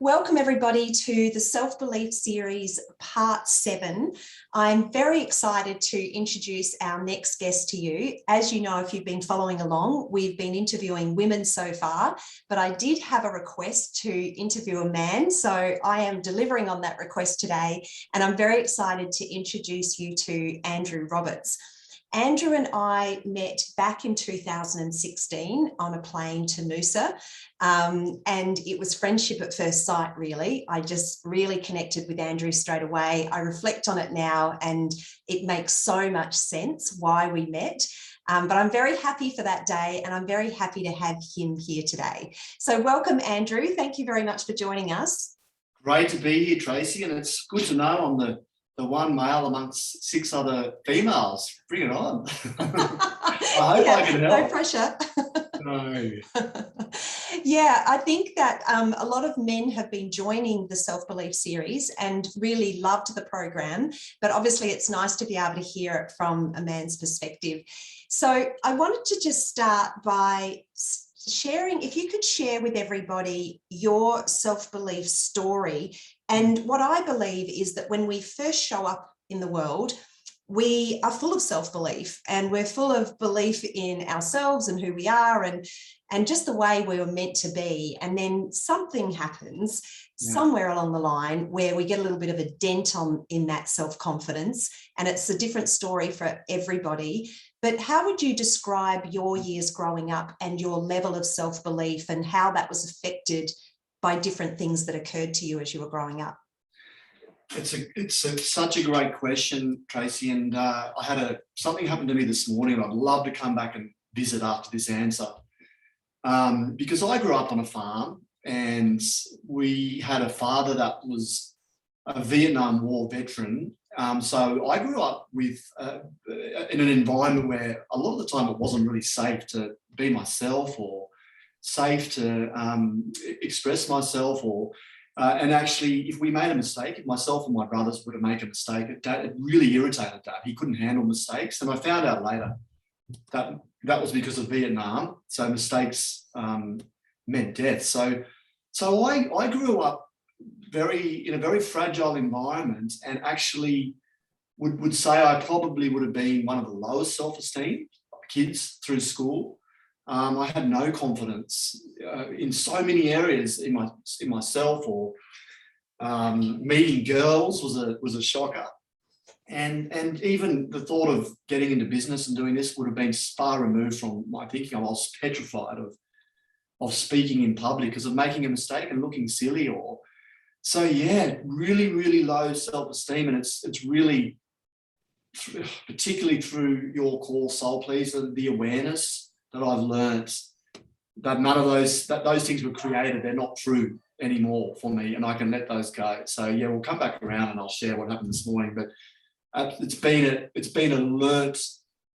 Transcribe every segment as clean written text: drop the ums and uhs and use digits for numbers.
Welcome everybody to the Self-Belief Series Part 7. I'm very excited to introduce our next guest to you. As you know, if you've been following along, we've been interviewing women so far, but I did have a request to interview a man, so I am delivering on that request today, and I'm very excited to introduce you to Andrew Roberts. Andrew and I met back in 2016 on a plane to Noosa, and it was friendship at first sight, really. I just really connected with Andrew straight away. I reflect on it now and it makes so much sense why we met. But I'm very happy for that day and I'm very happy to have him here today. So welcome, Andrew. Thank you very much for joining us. Great to be here, Tracy, and it's good to know I'm the one male amongst 6 other females. Bring it on. I hope I can help. No pressure. No. Yeah, I think that a lot of men have been joining the Self-Belief series and really loved the program, but obviously it's nice to be able to hear it from a man's perspective. So I wanted to just start by sharing, if you could share with everybody your self-belief story. And what I believe is that when we first show up in the world, we are full of self-belief and we're full of belief in ourselves and who we are and just the way we were meant to be. And then something happens somewhere along the line where we get a little bit of a dent in that self-confidence, and it's a different story for everybody. But how would you describe your years growing up and your level of self-belief and how that was affected by different things that occurred to you as you were growing up? It's such a great question, Tracy, and I had something happened to me this morning, and I'd love to come back and visit after this answer, because I grew up on a farm, and we had a father that was a Vietnam War veteran. So I grew up with in an environment where a lot of the time it wasn't really safe to be myself or safe to express myself, or and actually, if we made a mistake, if myself and my brothers were to make a mistake, it really irritated Dad. He couldn't handle mistakes, and I found out later that that was because of Vietnam. So mistakes meant death. So I grew up in a very fragile environment, and actually would say I probably would have been one of the lowest self-esteem kids through school. I had no confidence in so many areas in myself, or meeting girls was a shocker, and even the thought of getting into business and doing this would have been far removed from my thinking. I was petrified of speaking in public because of making a mistake and looking silly, or so. Yeah, really low self-esteem, and it's really, particularly through your call, Soul Pleaser, the awareness that I've learned that none of those things were created. They're not true anymore for me, and I can let those go. So yeah, we'll come back around and I'll share what happened this morning. But it's been a learnt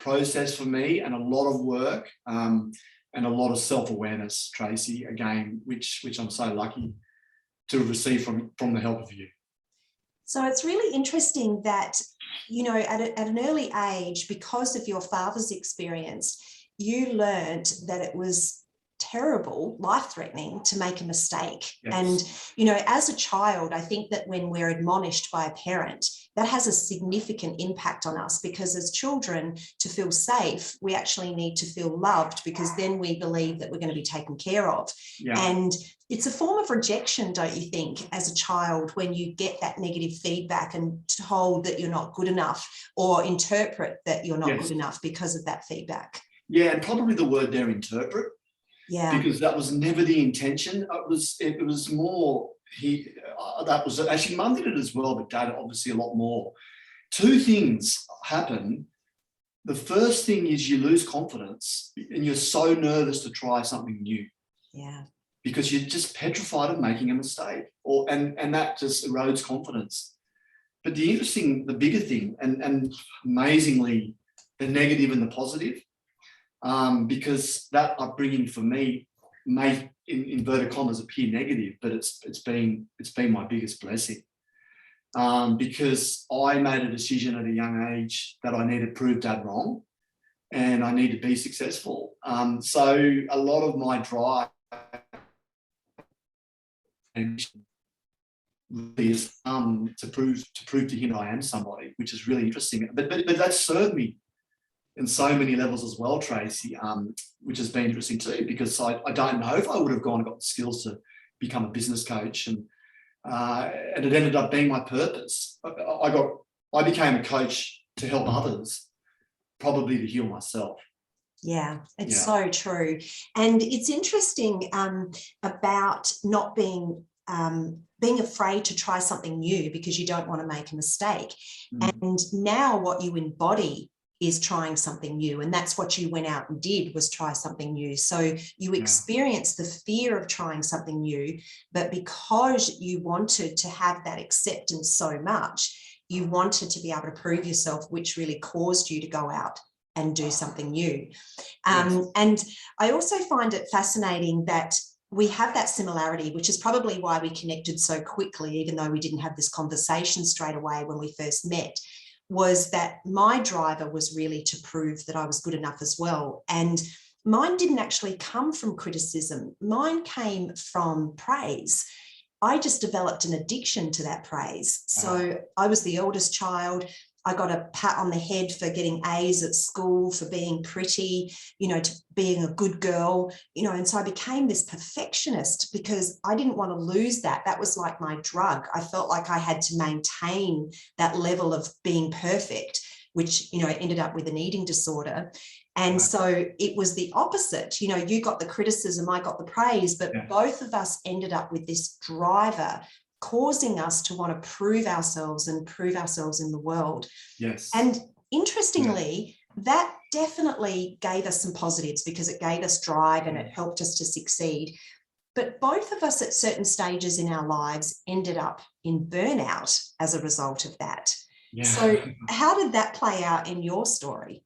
process for me, and a lot of work, and a lot of self-awareness, Tracy, again, which I'm so lucky to receive from the help of you. So it's really interesting that, you know, at an early age, because of your father's experience, you learned that it was terrible, life-threatening to make a mistake. Yes. And, you know, as a child, I think that when we're admonished by a parent, that has a significant impact on us, because as children, to feel safe, we actually need to feel loved, because then we believe that we're going to be taken care of. Yeah. And it's a form of rejection, don't you think, as a child, when you get that negative feedback and told that you're not good enough, or interpret that you're not good enough because of that feedback? Yeah, and probably the word there, interpret. Yeah. Because that was never the intention. It was more, that was actually, Mum did it as well, but Dad obviously a lot more. 2 things happen. The first thing is you lose confidence, and you're so nervous to try something new. Yeah. Because you're just petrified of making a mistake, and that just erodes confidence. But the bigger thing, and amazingly, the negative and the positive, because that upbringing for me may, in inverted commas, appear negative, but it's been my biggest blessing, because I made a decision at a young age that I needed to prove Dad wrong, and I need to be successful. So a lot of my drive really is to prove to him I am somebody, which is really interesting. But that served me in so many levels as well, Tracy, which has been interesting too, because I don't know if I would have gone and got the skills to become a business coach, and it ended up being my purpose. I became a coach to help others, probably to heal myself. Yeah, it's so true. And it's interesting about not being afraid to try something new because you don't want to make a mistake. And now what you embody is trying something new. And that's what you went out and did, was try something new. So you experienced the fear of trying something new, but because you wanted to have that acceptance so much, you wanted to be able to prove yourself, which really caused you to go out and do something new. And I also find it fascinating that we have that similarity, which is probably why we connected so quickly, even though we didn't have this conversation straight away when we first met, was that my driver was really to prove that I was good enough as well. And mine didn't actually come from criticism. Mine came from praise. I just developed an addiction to that praise. So I was the eldest child. I got a pat on the head for getting A's at school, for being pretty, to being a good girl, and so I became this perfectionist because I didn't want to lose that. That was like my drug. I felt like I had to maintain that level of being perfect, which, ended up with an eating disorder. And so it was the opposite. You got the criticism, I got the praise, but both of us ended up with this driver causing us to want to prove ourselves and prove ourselves in the world. Yes. And interestingly, that definitely gave us some positives because it gave us drive and it helped us to succeed. But both of us at certain stages in our lives ended up in burnout as a result of that. Yeah. So how did that play out in your story?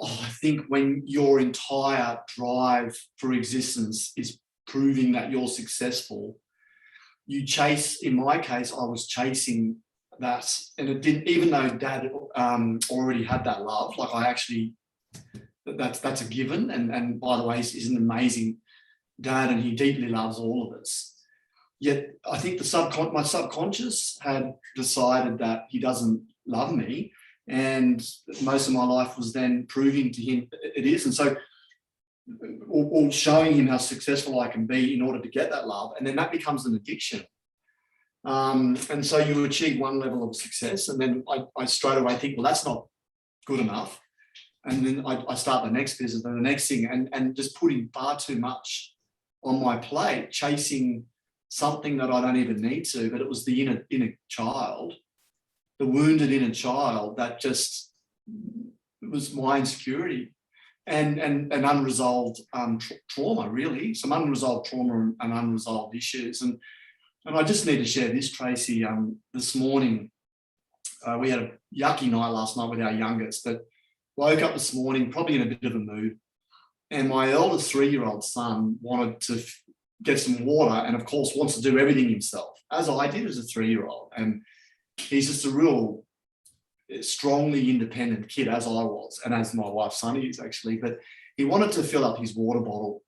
I think when your entire drive for existence is proving that you're successful, you chase, in my case, I was chasing that, and it didn't, even though Dad already had that love, like I actually, that's a given, and by the way, he's an amazing dad and he deeply loves all of us. Yet I think my subconscious had decided that he doesn't love me, and most of my life was then proving to him it is, and so or showing him how successful I can be in order to get that love, and then that becomes an addiction. And so you achieve one level of success, and then I straight away think, well, that's not good enough, and then I start the next business and the next thing, and just putting far too much on my plate, chasing something that I don't even need to. But it was the inner child, the wounded inner child, that just was my insecurity. And unresolved trauma, really, some unresolved trauma and unresolved issues. And I just need to share this, Tracy. This morning, we had a yucky night last night with our youngest, but woke up this morning probably in a bit of a mood. And my eldest 3-year-old son wanted to get some water, and of course wants to do everything himself, as I did as a 3-year-old. And he's just a real strongly independent kid, as I was, and as my wife Sunny is actually. But he wanted to fill up his water bottle,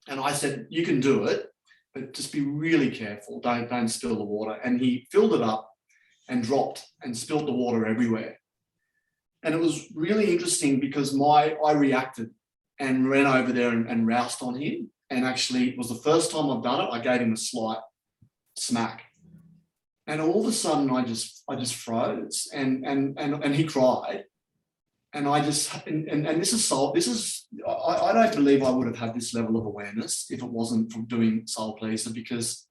and I said, you can do it, but just be really careful, don't spill the water. And he filled it up and dropped and spilled the water everywhere. And it was really interesting because I reacted and ran over there and roused on him, and actually it was the first time I've done it. I gave him a slight smack. And all of a sudden, I just froze, and he cried, and I just and this is I don't believe I would have had this level of awareness if it wasn't from doing Soul Pleaser, because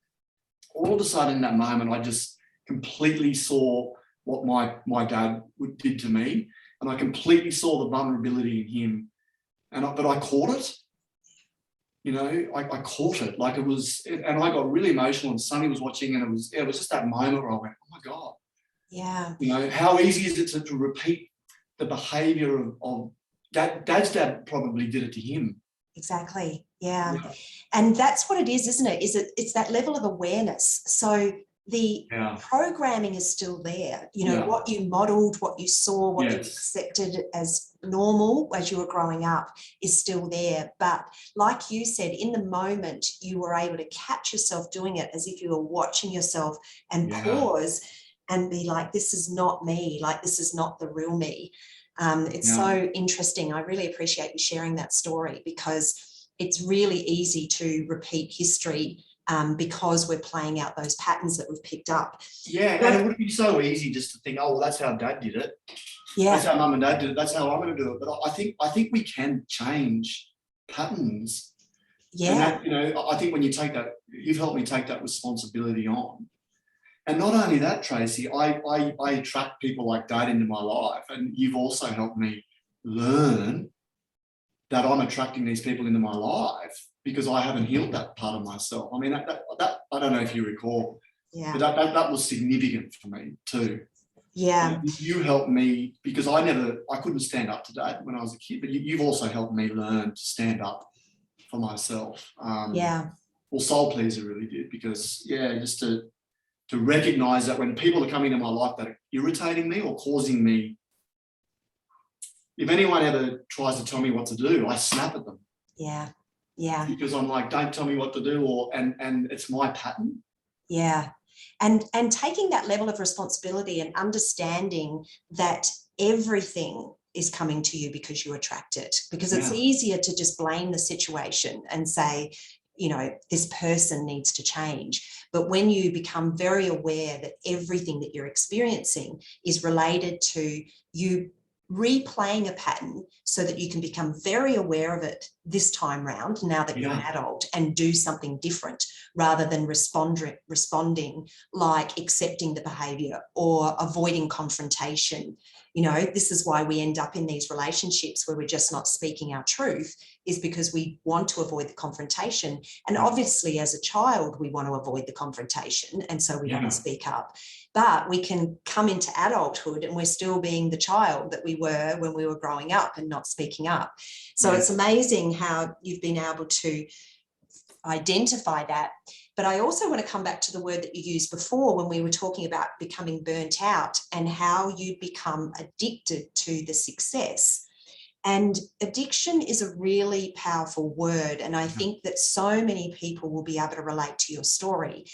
all of a sudden in that moment I just completely saw what my dad did to me, and I completely saw the vulnerability in him, but I caught it. I caught it, like it was, and I got really emotional, and Sunny was watching, and it was just that moment where I went, oh my God. Yeah. How easy is it to repeat the behavior of Dad's dad probably did it to him. Exactly. Yeah. And that's what it is, isn't it? It's that level of awareness. So the programming is still there. You know, what you modeled, what you saw, what you accepted as normal as you were growing up is still there. But like you said, in the moment, you were able to catch yourself doing it as if you were watching yourself and pause and be like, this is not me, like this is not the real me. It's so interesting. I really appreciate you sharing that story, because it's really easy to repeat history because we're playing out those patterns that we've picked up. Yeah, and it would be so easy just to think, oh, well, that's how Dad did it. Yeah, that's how Mum and Dad did it. That's how I'm going to do it. But I think we can change patterns. Yeah, and that, you know, I think when you take that, you've helped me take that responsibility on. And not only that, Tracy, I attract people like Dad into my life, and you've also helped me learn that I'm attracting these people into my life because I haven't healed that part of myself. I mean, that I don't know if you recall, but that was significant for me too. Yeah, you helped me, because I couldn't stand up to Dad when I was a kid, but you've also helped me learn to stand up for myself. Well, Soul Pleaser really did, because just to recognize that when people are coming into my life that are irritating me or causing me, if anyone ever tries to tell me what to do, I snap at them. Yeah. Because I'm like, don't tell me what to do, and it's my pattern. Yeah. And taking that level of responsibility and understanding that everything is coming to you because you attract it, because it's easier to just blame the situation and say, you know, this person needs to change. But when you become very aware that everything that you're experiencing is related to you replaying a pattern, so that you can become very aware of it this time round, now that you're an adult, and do something different rather than responding like accepting the behavior or avoiding confrontation. You know, this is why we end up in these relationships where we're just not speaking our truth, is because we want to avoid the confrontation. And obviously as a child, we want to avoid the confrontation, and so we don't speak up. But we can come into adulthood and we're still being the child that we were when we were growing up and not speaking up. So it's amazing how you've been able to identify that. But I also want to come back to the word that you used before when we were talking about becoming burnt out and how you become addicted to the success. And addiction is a really powerful word. And I think that so many people will be able to relate to your story,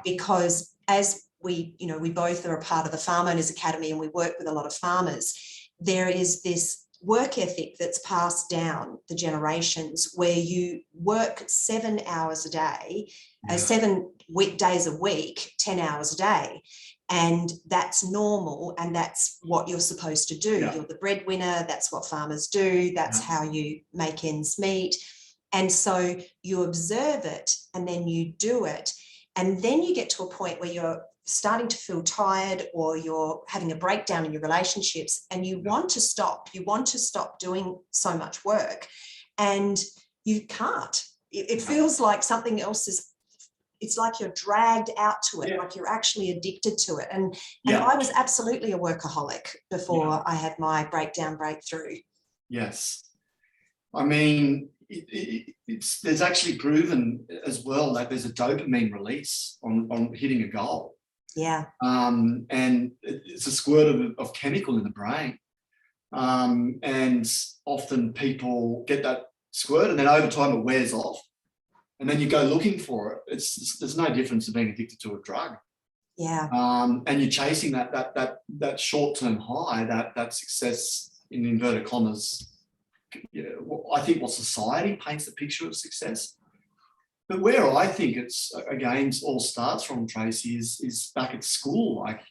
because as we both are a part of the Farm Owners Academy and we work with a lot of farmers, there is this work ethic that's passed down the generations where you work 7 hours a day, 7 days a week, 10 hours a day. And that's normal, and that's what you're supposed to do. You're the breadwinner, that's what farmers do, that's how you make ends meet. And so you observe it and then you do it. And then you get to a point where you're starting to feel tired, or you're having a breakdown in your relationships, and you want to stop. You want to stop doing so much work, and you can't. It feels like something else is, it's like you're dragged out to it, like you're actually addicted to it. And I was absolutely a workaholic before I had my breakthrough. Yes. I mean, there's actually proven as well that there's a dopamine release on hitting a goal. And it's a squirt of chemical in the brain. And often people get that squirt, and then over time it wears off. And then you go looking for it. There's no difference to being addicted to a drug. And you're chasing that short-term high, that success in inverted commas. I think what society paints the picture of success. But where I think it's, again, all starts from, Tracy, is back at school. Like,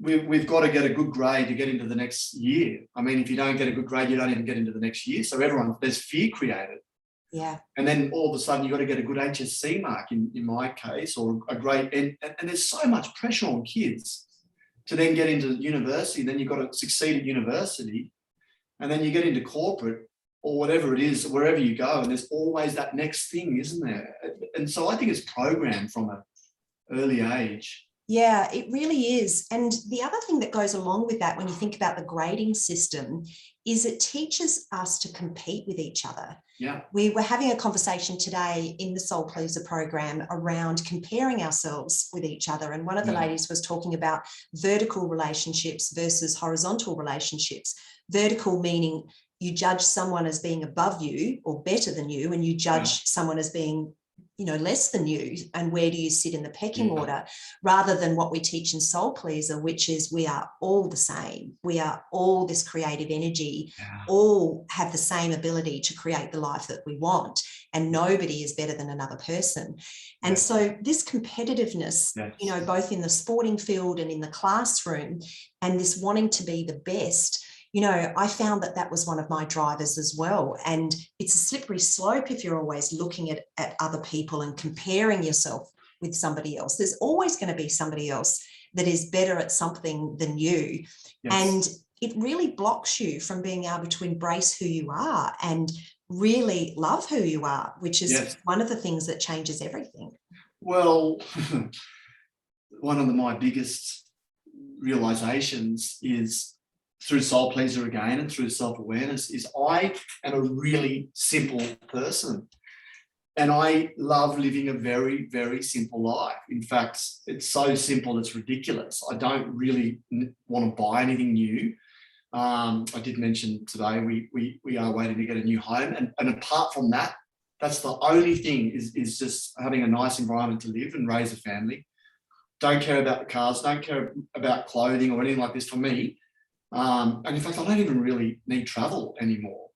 we've got to get a good grade to get into the next year. I mean, if you don't get a good grade, you don't even get into the next year. So there's fear created. And then all of a sudden you've got to get a good HSC mark in my case, or a great, and there's so much pressure on kids to then get into university. Then you've got to succeed at university, and then you get into corporate or whatever it is, wherever you go, and there's always that next thing, isn't there? And so I think it's programmed from an early age. Yeah, it really is. And the other thing that goes along with that, when you think about the grading system, is it teaches us to compete with each other. Yeah. We were having a conversation today in the Soul Pleaser program around comparing ourselves with each other. And one of the ladies was talking about vertical relationships versus horizontal relationships. Vertical meaning you judge someone as being above you or better than you, and you judge someone as being, less than you, and where do you sit in the pecking order, rather than what we teach in Soul Pleaser, which is we are all the same. We are all this creative energy, all have the same ability to create the life that we want, and nobody is better than another person. And so this competitiveness, both in the sporting field and in the classroom, and this wanting to be the best, I found that was one of my drivers as well. And it's a slippery slope if you're always looking at other people and comparing yourself with somebody else. There's always going to be somebody else that is better at something than you. And it really blocks you from being able to embrace who you are and really love who you are, which is one of the things that changes everything. Well, one of my biggest realizations is, through Soul Pleaser again and through self-awareness, is I am a really simple person. And I love living a very, very simple life. In fact, it's so simple, it's ridiculous. I don't really want to buy anything new. I did mention today we are waiting to get a new home. And apart from that, that's the only thing, is just having a nice environment to live and raise a family. Don't care about the cars, don't care about clothing or anything like this for me. And in fact, I don't even really need travel anymore.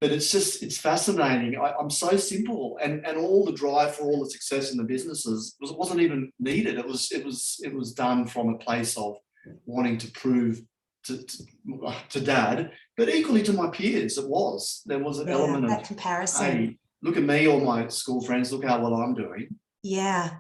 But it's fascinating. I'm so simple, and all the drive for all the success in the businesses wasn't even needed. It was done from a place of wanting to prove to Dad, but equally to my peers. There was an element of that comparison. Hey, look at me, all my school friends. Look how well I'm doing. Yeah.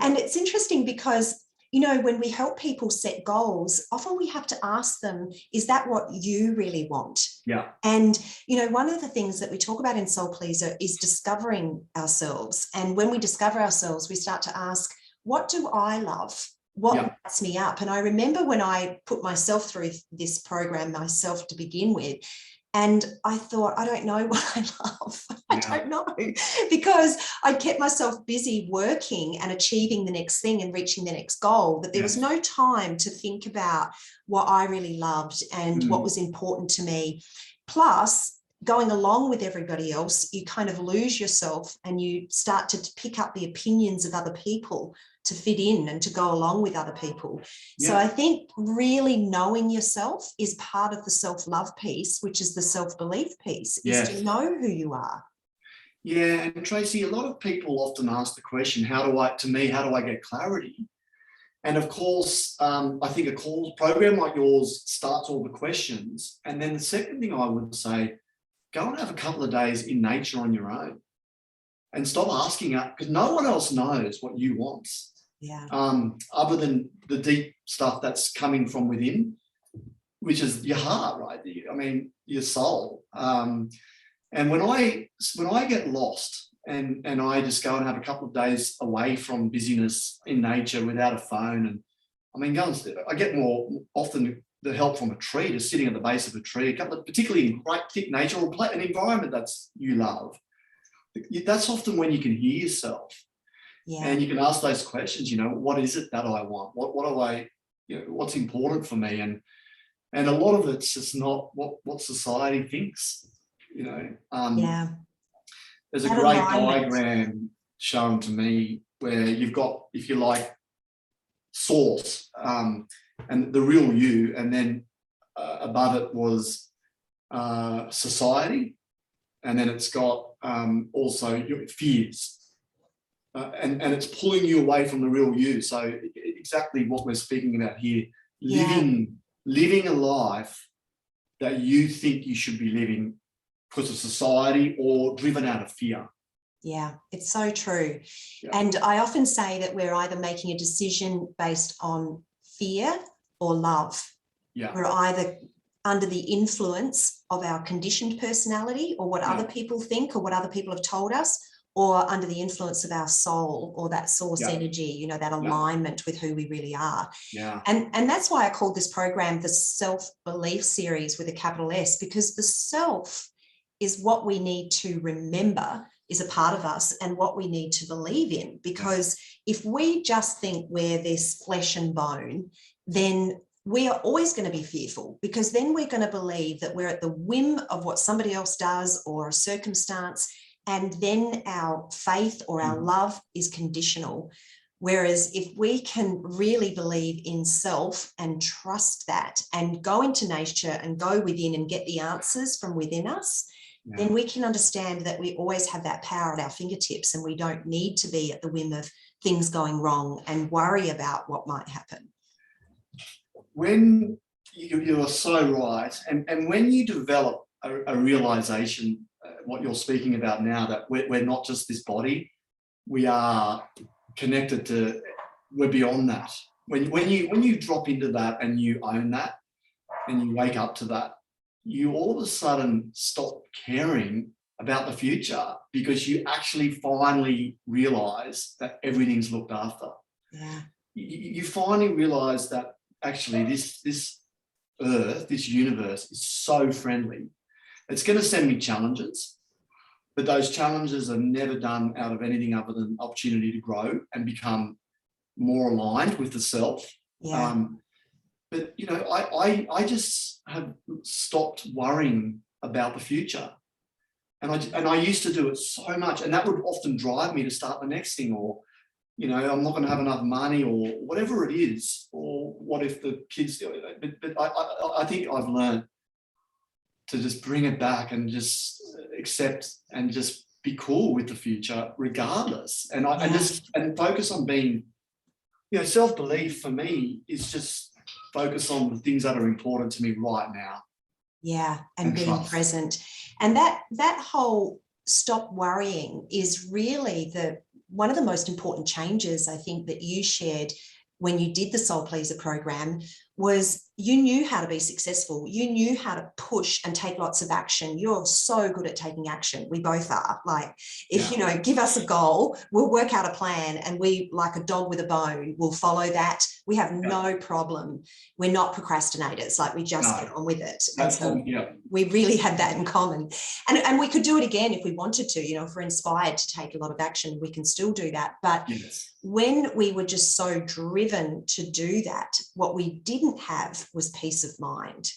And it's interesting because, when we help people set goals, often we have to ask them, is that what you really want? Yeah. And, one of the things that we talk about in Soul Pleaser is discovering ourselves. And when we discover ourselves, we start to ask, what do I love? What lights me up? And I remember when I put myself through this program myself to begin with, and I thought, I don't know what I love. I don't know, because I kept myself busy working and achieving the next thing and reaching the next goal, that there was no time to think about what I really loved and what was important to me. Plus, going along with everybody else, you kind of lose yourself and you start to pick up the opinions of other people to fit in and to go along with other people. So I think really knowing yourself is part of the self-love piece, which is the self-belief piece, is to know who you are. Yeah, and Tracy, a lot of people often ask the question, how do I get clarity? And of course, I think a program like yours starts all the questions. And then the second thing I would say, go and have a couple of days in nature on your own and stop asking, because no one else knows what you want. Other than the deep stuff that's coming from within, which is your heart, right? I mean, your soul. And when I get lost and I just go and have a couple of days away from busyness in nature without a phone, and I mean, I get more often the help from a tree, just sitting at the base of a tree, particularly in great thick nature or an environment that's you love. That's often when you can hear yourself. And you can ask those questions, what is it that I want? What do I, what's important for me? And a lot of it's just not what society thinks, There's a great diagram shown to me where you've got, if you like, source and the real you, and then above it was society, and then it's got also your fears. And it's pulling you away from the real you. So exactly what we're speaking about here, living a life that you think you should be living because of society or driven out of fear. Yeah, it's so true. And I often say that we're either making a decision based on fear or love. We're either under the influence of our conditioned personality or what other people think or what other people have told us, or under the influence of our soul, or that source energy, you know, that alignment with who we really are. And that's why I called this program the Self-Belief Series with a capital S, because the self is what we need to remember is a part of us and what we need to believe in. Because if we just think we're this flesh and bone, then we are always going to be fearful, because then we're going to believe that we're at the whim of what somebody else does or a circumstance. And then our faith or our love is conditional. Whereas if we can really believe in self and trust that and go into nature and go within and get the answers from within us, then we can understand that we always have that power at our fingertips, and we don't need to be at the whim of things going wrong and worry about what might happen. When you are so right, and when you develop a realization, what you're speaking about now, that we're not just this body, we are connected to, we're beyond that. When you drop into that and you own that and you wake up to that, you all of a sudden stop caring about the future, because you actually finally realize that everything's looked after. You finally realize that actually this earth, this universe is so friendly. It's going to send me challenges, but those challenges are never done out of anything other than opportunity to grow and become more aligned with the self. But you know, I just have stopped worrying about the future, and I used to do it so much, and that would often drive me to start the next thing, or you know, I'm not going to have enough money, or whatever it is, or what if the kids do it. But I think I've learned to just bring it back and just accept and just be cool with the future regardless, and and focus on being, you know, self-belief for me is just focus on the things that are important to me right now. And being trust. Present. And that whole stop worrying is really one of the most important changes, I think, that you shared when you did the Soul Pleaser program, was you knew how to be successful. You knew how to push and take lots of action. You're so good at taking action. We both are. Like, if, you know, give us a goal, we'll work out a plan, and we, like a dog with a bone, will follow that. We have no problem. We're not procrastinators. Like, we just get on with it. And so we really had that in common. And we could do it again if we wanted to. You know, if we're inspired to take a lot of action, we can still do that. But when we were just so driven to do that, what we didn't have was peace of mind.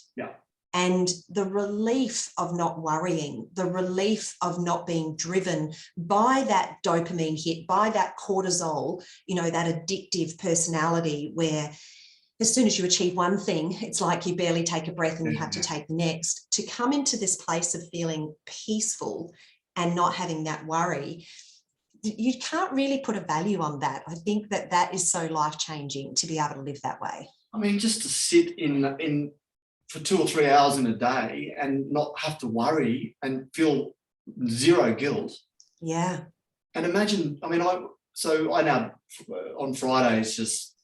And the relief of not worrying, the relief of not being driven by that dopamine hit, by that cortisol, you know, that addictive personality where as soon as you achieve one thing, it's like you barely take a breath and you have to take the next. To come into this place of feeling peaceful and not having that worry, you can't really put a value on that. I think that is so life-changing to be able to live that way. I mean, just to sit in for 2 or 3 hours in a day and not have to worry and feel zero guilt. And imagine, I mean, I now on Fridays just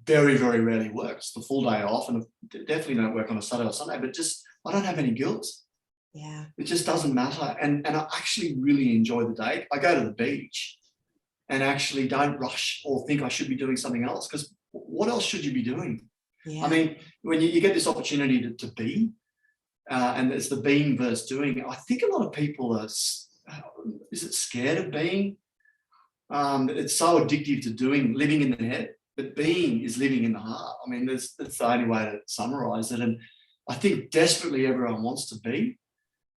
very, very rarely work. It's the full day off, and I definitely don't work on a Saturday or Sunday, but just I don't have any guilt. It just doesn't matter. And I actually really enjoy the day. I go to the beach and actually don't rush or think I should be doing something else, because what else should you be doing? I mean, when you get this opportunity to be, and it's the being versus doing, I think a lot of people are, is it scared of being? It's so addictive to doing, living in the head, but being is living in the heart. I mean, that's the only way to summarize it. And I think desperately everyone wants to be,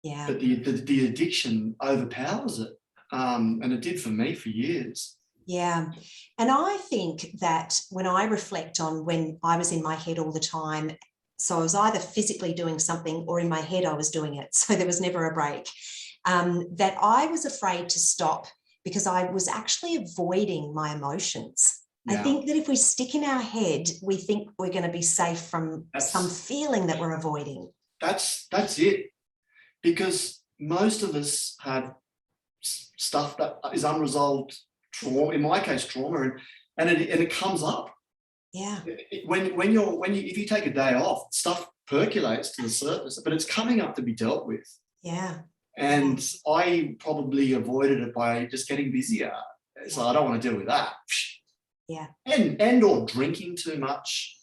but the addiction overpowers it. And it did for me for years. And I think that when I reflect on when I was in my head all the time, so I was either physically doing something or in my head I was doing it, so there was never a break, that I was afraid to stop because I was actually avoiding my emotions. I think that if we stick in our head, we think we're going to be safe from some feeling that we're avoiding. That's it. Because most of us have stuff that is unresolved trauma, in my case trauma, and it comes up. If you take a day off, stuff percolates to the surface, but it's coming up to be dealt with. And I probably avoided it by just getting busier. So I don't want to deal with that. Yeah. And or drinking too much.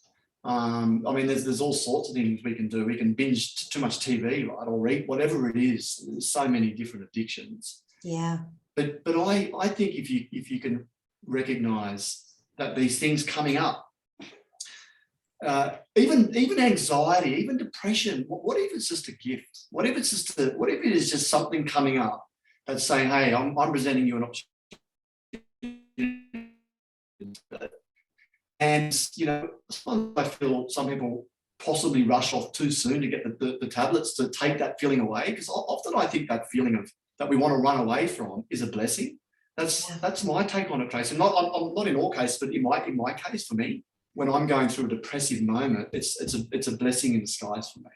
I mean, there's all sorts of things we can do. We can binge too much TV, right, or eat, whatever it is. There's so many different addictions. Yeah. But I think if you can recognise that these things coming up, even anxiety, even depression, what if it's just a gift? What if it is just something coming up that's saying, hey, I'm presenting you an opportunity. And, sometimes I feel some people possibly rush off too soon to get the tablets to take that feeling away, because often I think that feeling that we want to run away from is a blessing. That's my take on it, Tracy. I'm not in all cases, but in my case, for me, when I'm going through a depressive moment, it's a blessing in disguise for me.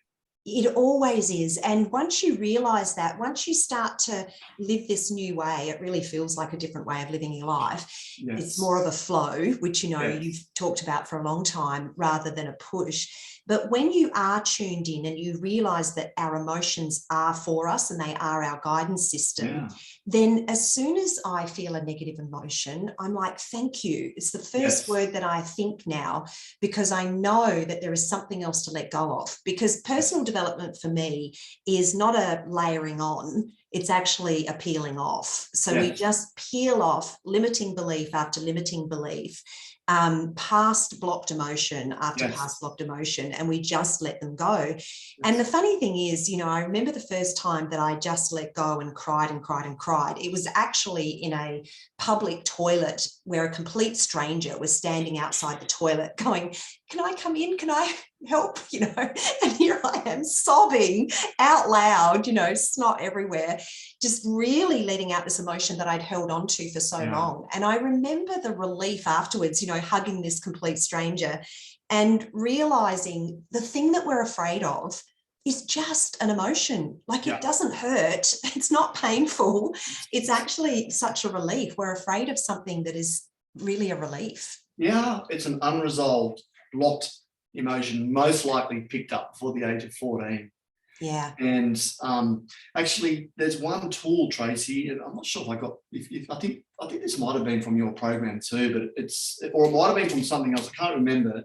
It always is. And once you realize that, once you start to live this new way, it really feels like a different way of living your life. Yes. It's more of a flow, which, Yes. you've talked about for a long time, rather than a push. But when you are tuned in and you realize that our emotions are for us and they are our guidance system, then as soon as I feel a negative emotion, I'm like, thank you. It's the first word that I think now, because I know that there is something else to let go of. Because personal development for me is not a layering on, it's actually a peeling off. So we just peel off limiting belief after limiting belief, past blocked emotion after past blocked emotion, and we just let them go. And the funny thing is, I remember the first time that I just let go and cried and cried and cried. It was actually in a public toilet where a complete stranger was standing outside the toilet going, can I come in? Can I help? And here I am sobbing out loud, snot everywhere, just really letting out this emotion that I'd held on to for so long. And I remember the relief afterwards, hugging this complete stranger and realizing the thing that we're afraid of is just an emotion. Like, it doesn't hurt. It's not painful. It's actually such a relief. We're afraid of something that is really a relief. Yeah, it's an unresolved, blocked emotion, most likely picked up before the age of 14. Yeah. And actually, there's one tool, Tracy, and I'm not sure if I got. I think this might have been from your program too, but it might have been from something else. I can't remember.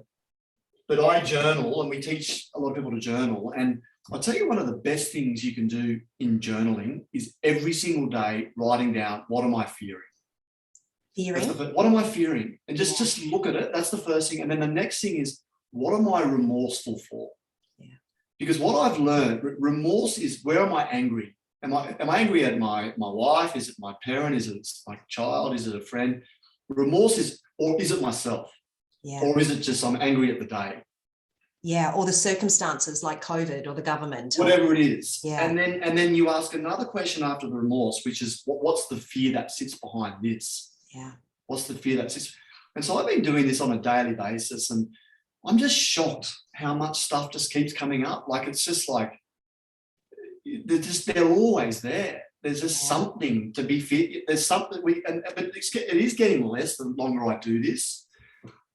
But I journal, and we teach a lot of people to journal. And I'll tell you, one of the best things you can do in journaling is every single day writing down, what am I fearing? What am I fearing? And just look at it. That's the first thing. And then the next thing is, what am I remorseful for? Yeah. Because what I've learned, remorse is, where am I angry? Am I angry at my wife? Is it my parent? Is it my child? Is it a friend? Remorse is, or is it myself? Yeah. Or is it just I'm angry at the day? Yeah, or the circumstances like COVID or the government. Whatever it is. Yeah. And then you ask another question after the remorse, which is, what's the fear that sits behind this? Yeah. What's the fear that sits? And so I've been doing this on a daily basis, and I'm just shocked how much stuff just keeps coming up. Like, it's just like, they're always there. There's just something to be feared. There's something but it is getting less the longer I do this.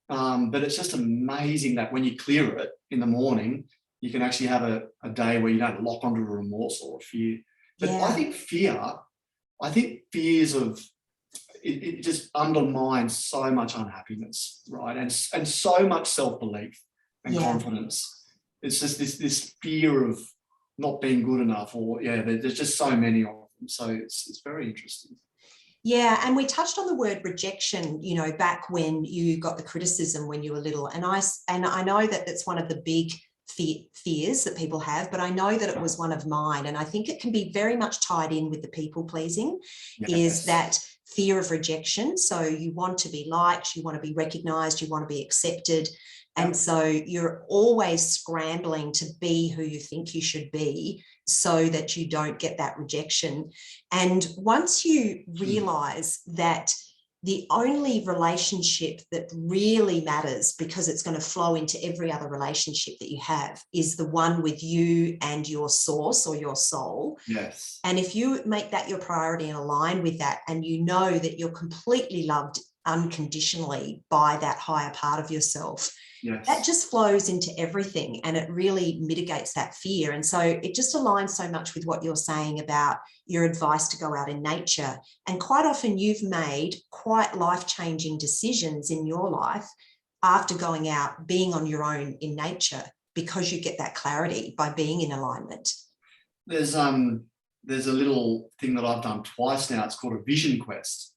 But it's just amazing that when you clear it in the morning, you can actually have a day where you don't lock onto a remorse or a fear. But I think fears of it just undermines so much unhappiness, right? And so much self-belief and confidence. It's just this fear of not being good enough, or there's just so many of them. So it's very interesting. Yeah, and we touched on the word rejection, back when you got the criticism when you were little. And I know that it's one of the big fears that people have, but I know that it was one of mine. And I think it can be very much tied in with the people pleasing, is that fear of rejection. So you want to be liked, you want to be recognized, you want to be accepted. And so you're always scrambling to be who you think you should be so that you don't get that rejection. And once you realize that the only relationship that really matters, because it's going to flow into every other relationship that you have, is the one with you and your source or your soul. Yes. And if you make that your priority and align with that, and you know that you're completely loved unconditionally by that higher part of yourself, Yes. that just flows into everything, and it really mitigates that fear. And so it just aligns so much with what you're saying about your advice to go out in nature. And quite often you've made quite life-changing decisions in your life after going out, being on your own in nature, because you get that clarity by being in alignment. There's a little thing that I've done twice now. It's called a vision quest.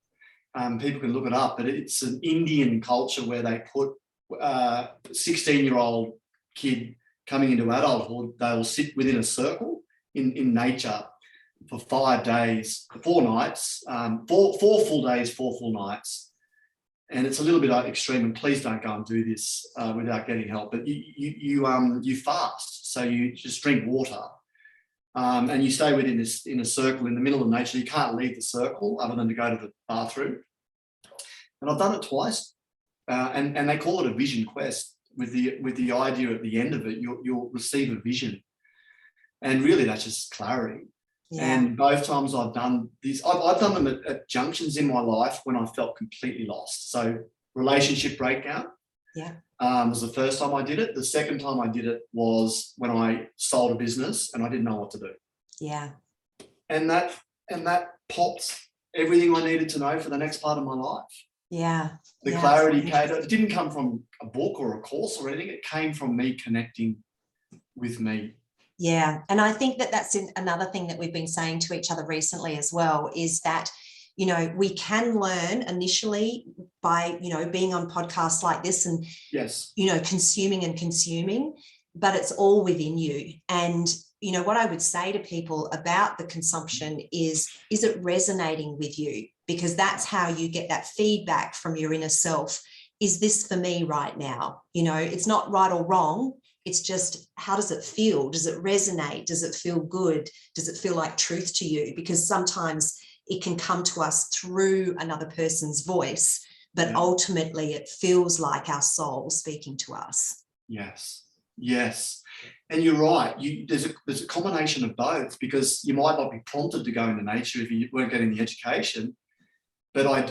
People can look it up, but it's an Indian culture where they put 16-year-old kid coming into adulthood, they'll sit within a circle in nature for 5 days, 4 nights, 4 full days, 4 full nights. And it's a little bit extreme, and please don't go and do this without getting help. But you fast, so you just drink water, and you stay within this in a circle in the middle of nature. You can't leave the circle other than to go to the bathroom. And I've done it twice. And they call it a vision quest, with the idea at the end of it, you'll receive a vision. And really that's just clarity. Yeah. And both times I've done this, I've done them at junctions in my life when I felt completely lost. So relationship breakdown was the first time I did it. The second time I did it was when I sold a business and I didn't know what to do. Yeah. And that popped everything I needed to know for the next part of my life. Yeah. The clarity came. It didn't come from a book or a course or anything. It came from me connecting with me. Yeah. And I think that that's another thing that we've been saying to each other recently as well, is that, you know, we can learn initially by, you know, being on podcasts like this and, you know, consuming, but it's all within you. And, you know, what I would say to people about the consumption is it resonating with you? Because that's how you get that feedback from your inner self. Is this for me right now? You know, it's not right or wrong. It's just, how does it feel? Does it resonate? Does it feel good? Does it feel like truth to you? Because sometimes it can come to us through another person's voice, but ultimately it feels like our soul speaking to us. Yes. Yes. And you're right. There's a combination of both, because you might not be prompted to go into nature if you weren't getting the education. But I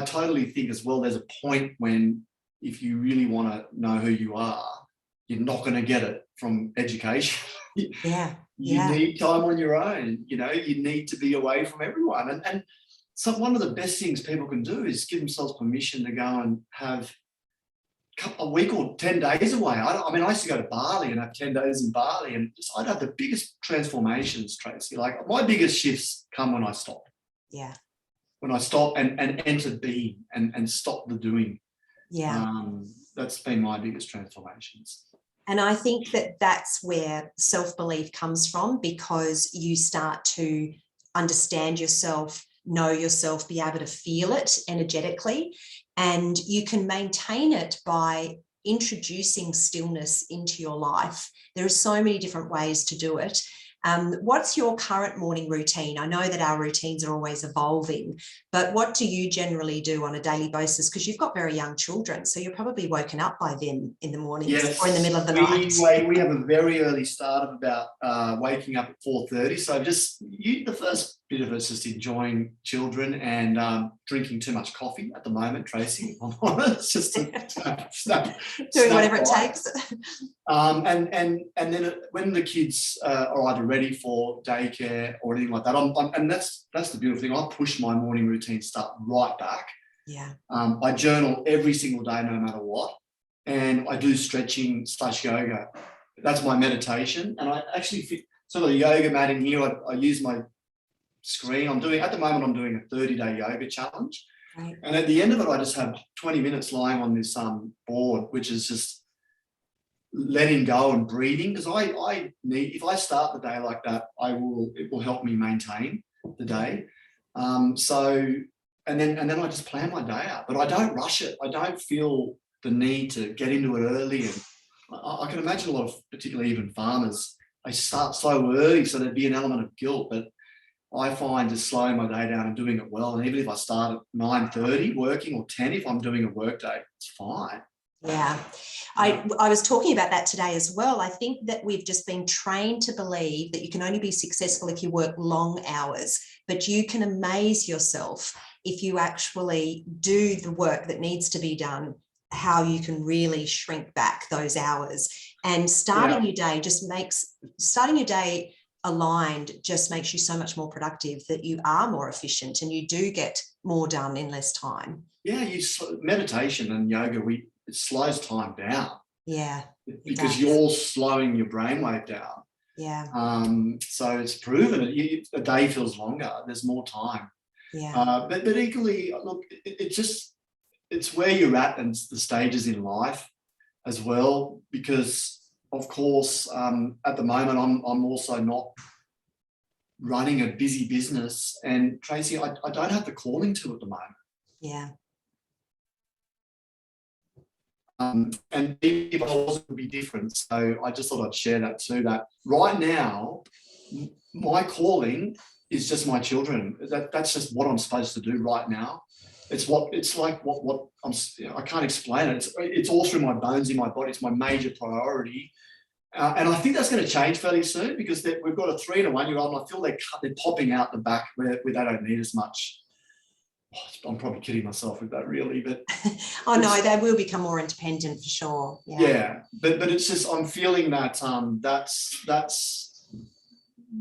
totally think as well, there's a point when, if you really want to know who you are, you're not going to get it from education. You need time on your own. You know, you need to be away from everyone. And so one of the best things people can do is give themselves permission to go and have a week or 10 days away. I mean, I used to go to Bali and have 10 days in Bali, and I'd have the biggest transformations, Tracy. Like, my biggest shifts come when I stop. Yeah. When I stop and enter being and stop the doing. Yeah. That's been my biggest transformations. And I think that that's where self-belief comes from, because you start to understand yourself, know yourself, be able to feel it energetically, and you can maintain it by introducing stillness into your life. There are so many different ways to do it. What's your current morning routine? I know that our routines are always evolving, but what do you generally do on a daily basis? Because you've got very young children, so you're probably woken up by them in the mornings or in the middle of the night. We have a very early start of about waking up at 4:30. So the first bit of it's just enjoying children and drinking too much coffee at the moment, Tracy. It's just doing whatever it takes. And then when the kids are either ready for daycare or anything like that, and that's the beautiful thing. I push my morning routine start right back. Yeah. I journal every single day, no matter what, and I do stretching / yoga. That's my meditation, and I actually sort of a yoga mat in here. I use my screen. At the moment I'm doing a 30-day yoga challenge. Right. And at the end of it, I just have 20 minutes lying on this board, which is just letting go and breathing, because I need, if I start the day like that, it will help me maintain the day. And then I just plan my day out, but I don't rush it. I don't feel the need to get into it early. And I can imagine a lot of, particularly even farmers, they start so early, so there'd be an element of guilt. But I find just slowing my day down and doing it well, and even if I start at 9:30 working, or 10 if I'm doing a work day, it's fine. Yeah. I was talking about that today as well. I think that we've just been trained to believe that you can only be successful if you work long hours, but you can amaze yourself if you actually do the work that needs to be done, how you can really shrink back those hours. And starting your day aligned just makes you so much more productive, that you are more efficient and you do get more done in less time. Yeah, meditation and yoga, it slows time down. Yeah. Because you're slowing your brainwave down. Yeah. So it's proven a day feels longer. There's more time. Yeah. But equally, look, it's where you're at and the stages in life as well. Because of course, at the moment, I'm also not running a busy business. And Tracy, I don't have the calling to at the moment. Yeah. And if I was, it would be different. So I just thought I'd share that too, that right now, my calling is just my children. That's just what I'm supposed to do right now. I can't explain it. It's all through my bones in my body. It's my major priority. And I think that's going to change fairly soon, because we've got a 3 and a 1 year old, and I feel they're popping out the back where they don't need as much. I'm probably kidding myself with that, really, but oh no, they will become more independent for sure. Yeah, but it's just, I'm feeling that that's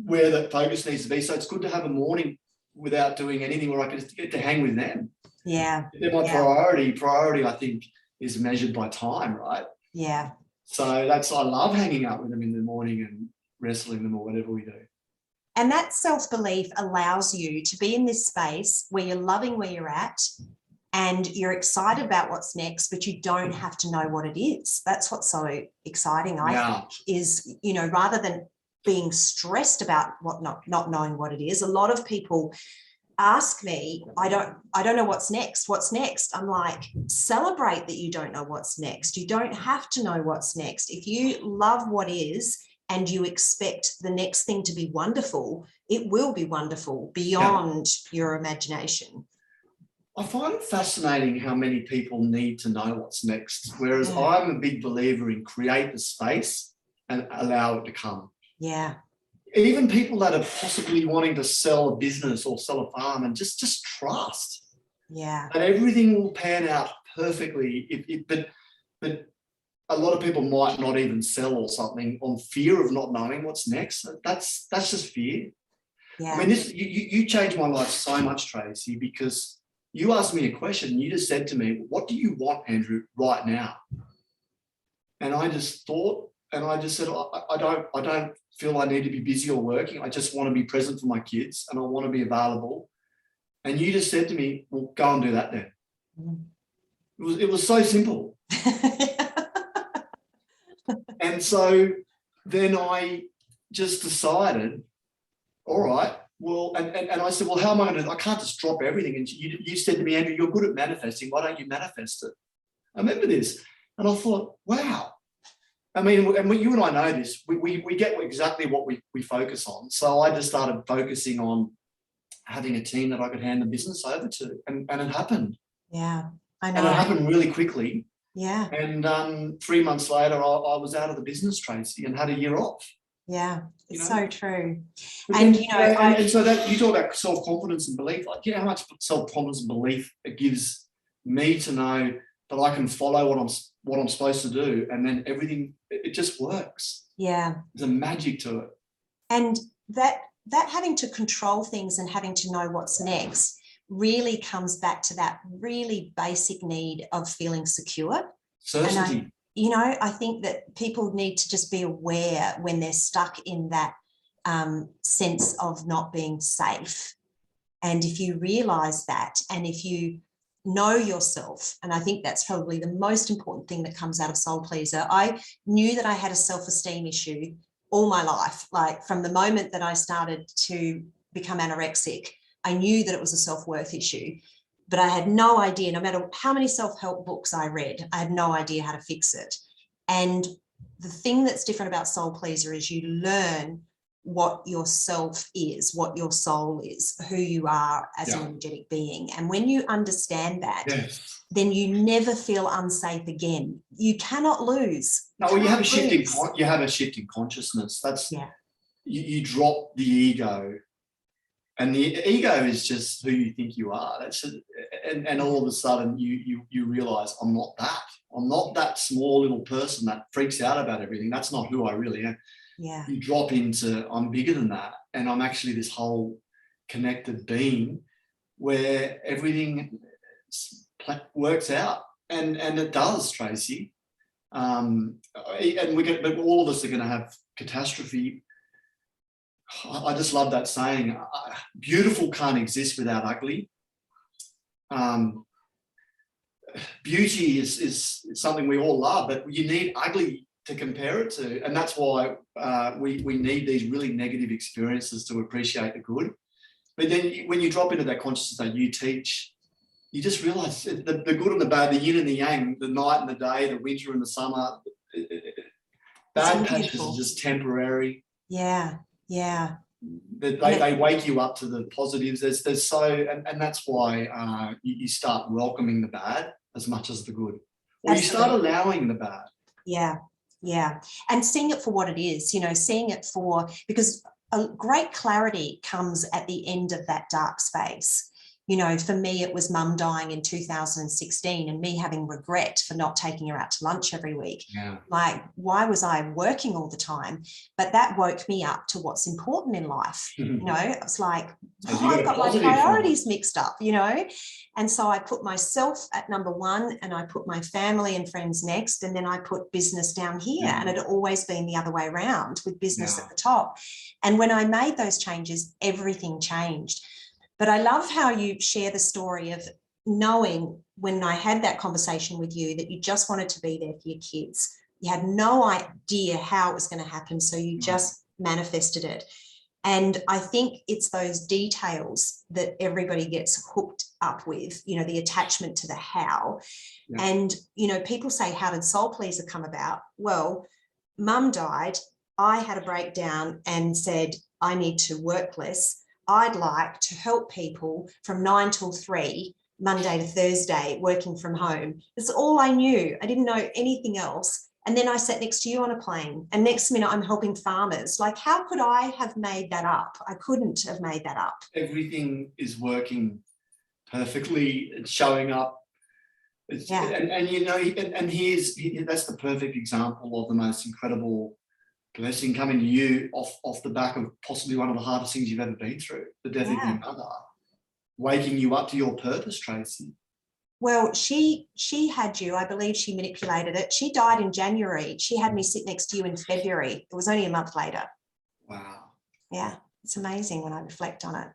where that focus needs to be. So it's good to have a morning without doing anything where I can just get to hang with them. Yeah, they're my priority. Priority, I think, is measured by time, right? Yeah. So I love hanging out with them in the morning and wrestling them or whatever we do. And that self-belief allows you to be in this space where you're loving where you're at and you're excited about what's next, but you don't have to know what it is. That's what's so exciting, I think, is, rather than being stressed about not knowing what it is. A lot of people ask me, I don't know what's next. What's next? I'm like, celebrate that you don't know what's next. You don't have to know what's next. If you love what is, and you expect the next thing to be wonderful, it will be wonderful beyond your imagination. I find it fascinating how many people need to know what's next, whereas I'm a big believer in create the space and allow it to come. Yeah. Even people that are possibly wanting to sell a business or sell a farm, and just trust. Yeah. And everything will pan out perfectly. But a lot of people might not even sell or something on fear of not knowing what's next. That's just fear. Yeah. I mean, you changed my life so much, Tracy, because you asked me a question. You just said to me, "What do you want, Andrew, right now?" And I just thought, and I just said, I don't feel I need to be busy or working. I just want to be present for my kids, and I want to be available. And you just said to me, "Well, go and do that then." It was so simple. And so then I just decided, all right, well, and I said, well, how am I going to, I can't just drop everything. And you said to me, Andrew, you're good at manifesting. Why don't you manifest it? I remember this. And I thought, wow. I mean, and you and I know this, we get exactly what we focus on. So I just started focusing on having a team that I could hand the business over to. And it happened. Yeah, I know. And it happened really quickly. Yeah. And 3 months later, I was out of the business, Tracy, and had a year off. Yeah, it's so true. And so that you talk about self-confidence and belief, like, how much self-confidence and belief it gives me to know that I can follow what I'm supposed to do, and then everything, it just works. Yeah. There's a magic to it. And that having to control things and having to know what's next really comes back to that really basic need of feeling secure. Certainty. And I think that people need to just be aware when they're stuck in that sense of not being safe. And if you realize that, and if you know yourself, and I think that's probably the most important thing that comes out of Soul Pleaser. I knew that I had a self-esteem issue all my life. Like, from the moment that I started to become anorexic, I knew that it was a self-worth issue, but I had no idea, no matter how many self-help books I read, I had no idea how to fix it. And the thing that's different about Soul Pleaser is you learn what yourself is, what your soul is, who you are as an energetic being. And when you understand that, then you never feel unsafe again. You cannot lose. No, well, you have a shift in consciousness. That's you drop the ego, and the ego is just who you think you are. And all of a sudden you realize I'm not that. I'm not that small little person that freaks out about everything. That's not who I really am. Yeah. You drop into I'm bigger than that, and I'm actually this whole connected being where everything works out, and it does, Tracy. But all of us are going to have catastrophe. I just love that saying. Beautiful can't exist without ugly. Beauty is something we all love, but you need ugly to compare it to, and that's why we need these really negative experiences to appreciate the good. But then when you drop into that consciousness that you teach, you just realize the good and the bad, the yin and the yang, the night and the day, the winter and the summer. Bad patches are just temporary. Yeah. They wake you up to the positives. There's so, and that's why you start welcoming the bad as much as the good, or you start allowing the bad. Yeah, and seeing it for what it is, seeing it because a great clarity comes at the end of that dark space. For me, it was mum dying in 2016 and me having regret for not taking her out to lunch every week. Yeah. Like, why was I working all the time? But that woke me up to what's important in life. I was like, I've got my priorities mixed up, And so I put myself at number one, and I put my family and friends next, and then I put business down here. And it had always been the other way around, with business at the top. And when I made those changes, everything changed. But I love how you share the story of knowing when I had that conversation with you that you just wanted to be there for your kids. You had no idea how it was going to happen, so you just manifested it. And I think it's those details that everybody gets hooked up with, the attachment to the how. Yeah. And, people say, how did Soul Pleaser come about? Well, mum died. I had a breakdown and said, I need to work less. I'd like to help people from 9 till 3, Monday to Thursday, working from home. That's all I knew. I didn't know anything else. And then I sat next to you on a plane, and next minute I'm helping farmers. Like, how could I have made that up? I couldn't have made that up. Everything is working perfectly. It's showing up. It's, and here's that's the perfect example of the most incredible blessing coming to you off the back of possibly one of the hardest things you've ever been through, the death of your mother, waking you up to your purpose, Tracy. Well, she had you, I believe she manipulated it. She died in January. She had me sit next to you in February. It was only a month later. Wow. Yeah, it's amazing when I reflect on it.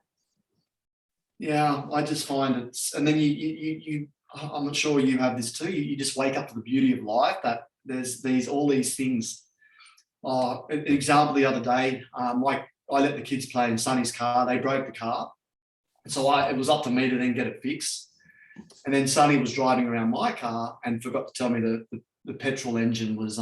Yeah, I just find it's, and then you I'm not sure you have this too. You just wake up to the beauty of life, that there's all these things. An example the other day, I let the kids play in Sonny's car. They broke the car. So it was up to me to then get it fixed. And then Sonny was driving around my car and forgot to tell me the petrol engine was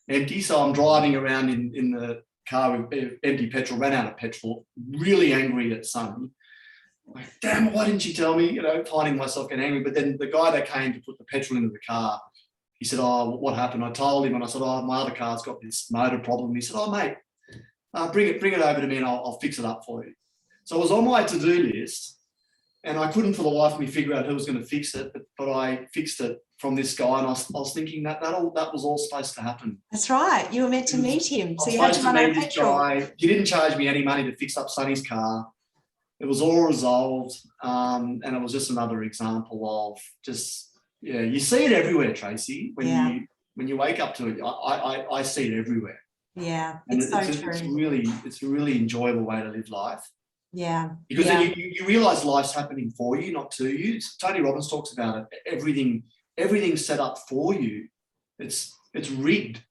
empty. So I'm driving around in the car with empty petrol, ran out of petrol, really angry at Sonny. Like, damn, why didn't you tell me? Finding myself getting angry. But then the guy that came to put the petrol into the car, he said, oh, what happened? I told him, and I said, oh, my other car's got this motor problem. He said, oh, mate, bring it over to me and I'll fix it up for you. So it was on my to-do list, and I couldn't for the life of me figure out who was going to fix it, but I fixed it from this guy, and I was thinking that was all supposed to happen. That's right. You were meant to meet him, so you had to run out of petrol. He didn't charge me any money to fix up Sonny's car. It was all resolved, and it was just another example of just, you see it everywhere, Tracy. When you wake up to it, I see it everywhere. Yeah, and it's so true. It's a really enjoyable way to live life. Yeah. Because then you realise life's happening for you, not to you. Tony Robbins talks about it. Everything's set up for you. It's rigged.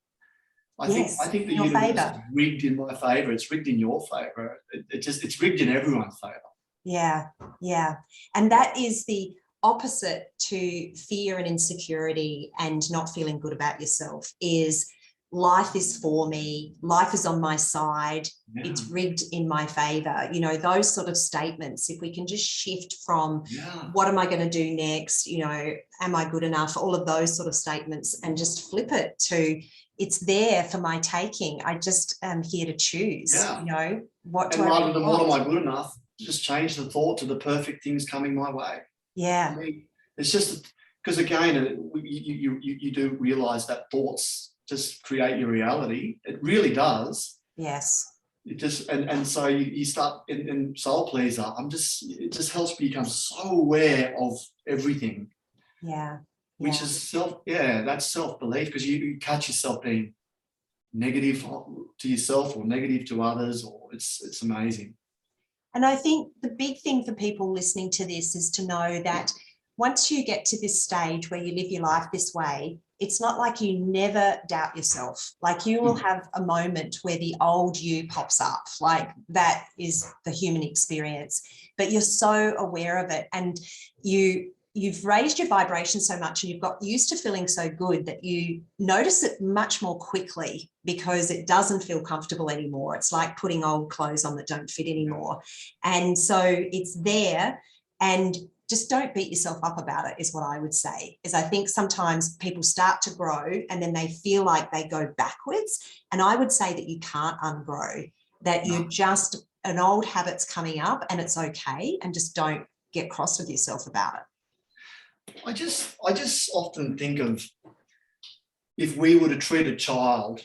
I think the universe is rigged in my favour. It's rigged in your favour. It's rigged in everyone's favour. Yeah. And that is the opposite to fear and insecurity and not feeling good about yourself, is life is for me, life is on my side, it's rigged in my favor, you know, those sort of statements. If we can just shift from what am I going to do next, you know, am I good enough, all of those sort of statements, and just flip it to it's there for my taking. I just am here to choose, you know, what do I rather than want? what am I good enough, just change the thought to the perfect things coming my way. Yeah. I mean, it's just because, again, you do realize that thoughts just create your reality. It really does. Yes. It just, and so you start in soul pleaser. It just helps me become so aware of everything. Yeah. Which is that's self-belief, because you catch yourself being negative to yourself or negative to others, or it's amazing. And I think the big thing for people listening to this is to know that once you get to this stage where you live your life this way, it's not like you never doubt yourself. Like, you will have a moment where the old you pops up. Like, that is the human experience, but you're so aware of it, and you've raised your vibration so much, and you've got used to feeling so good that you notice it much more quickly, because it doesn't feel comfortable anymore. It's like putting old clothes on that don't fit anymore. And so it's there, and just don't beat yourself up about it, is what I would say. Is I think sometimes people start to grow and then they feel like they go backwards. And I would say that you can't ungrow, that you're just an old habit's coming up, and it's okay. And just don't get cross with yourself about it. I just often think of, if we were to treat a child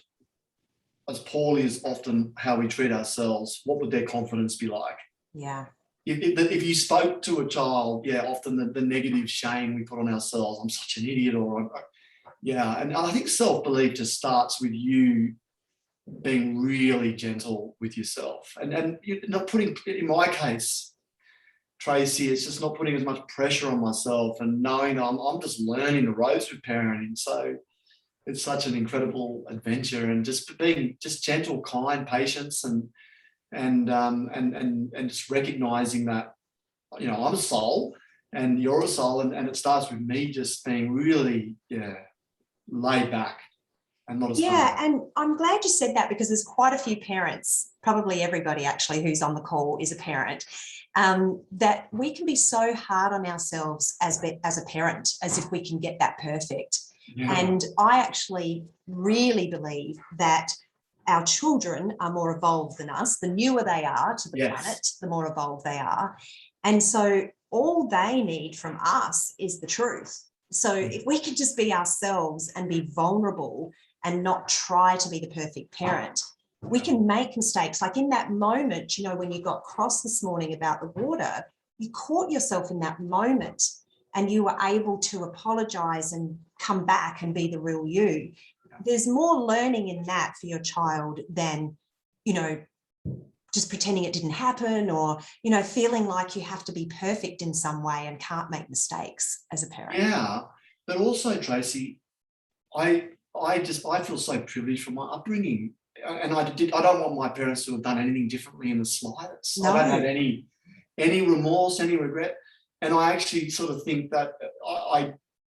as poorly as often how we treat ourselves, what would their confidence be like? Yeah. If you spoke to a child, often the negative shame we put on ourselves, I'm such an idiot, and I think self-belief just starts with you being really gentle with yourself, and you're not putting, in my case, Tracy, it's just not putting as much pressure on myself, and knowing I'm just learning the ropes with parenting. So it's such an incredible adventure, and just being just gentle, kind, patience, and just recognizing that, you know, I'm a soul and you're a soul, and it starts with me just being really laid back and not as hard. And I'm glad you said that, because there's quite a few parents, probably everybody actually who's on the call is a parent, that we can be so hard on ourselves as a parent, as if we can get that perfect. And I actually really believe that our children are more evolved than us. The newer they are to the planet, the more evolved they are. And so all they need from us is the truth. So if we can just be ourselves and be vulnerable and not try to be the perfect parent, we can make mistakes. Like in that moment, you know, when you got cross this morning about the water, you caught yourself in that moment and you were able to apologize and come back and be the real you. There's more learning in that for your child than, you know, just pretending it didn't happen, or, you know, feeling like you have to be perfect in some way and can't make mistakes as a parent. Yeah, but also, Tracy, I feel so privileged from my upbringing, and I don't want my parents to have done anything differently in the slightest. No. I don't have any remorse, any regret, and I actually sort of think that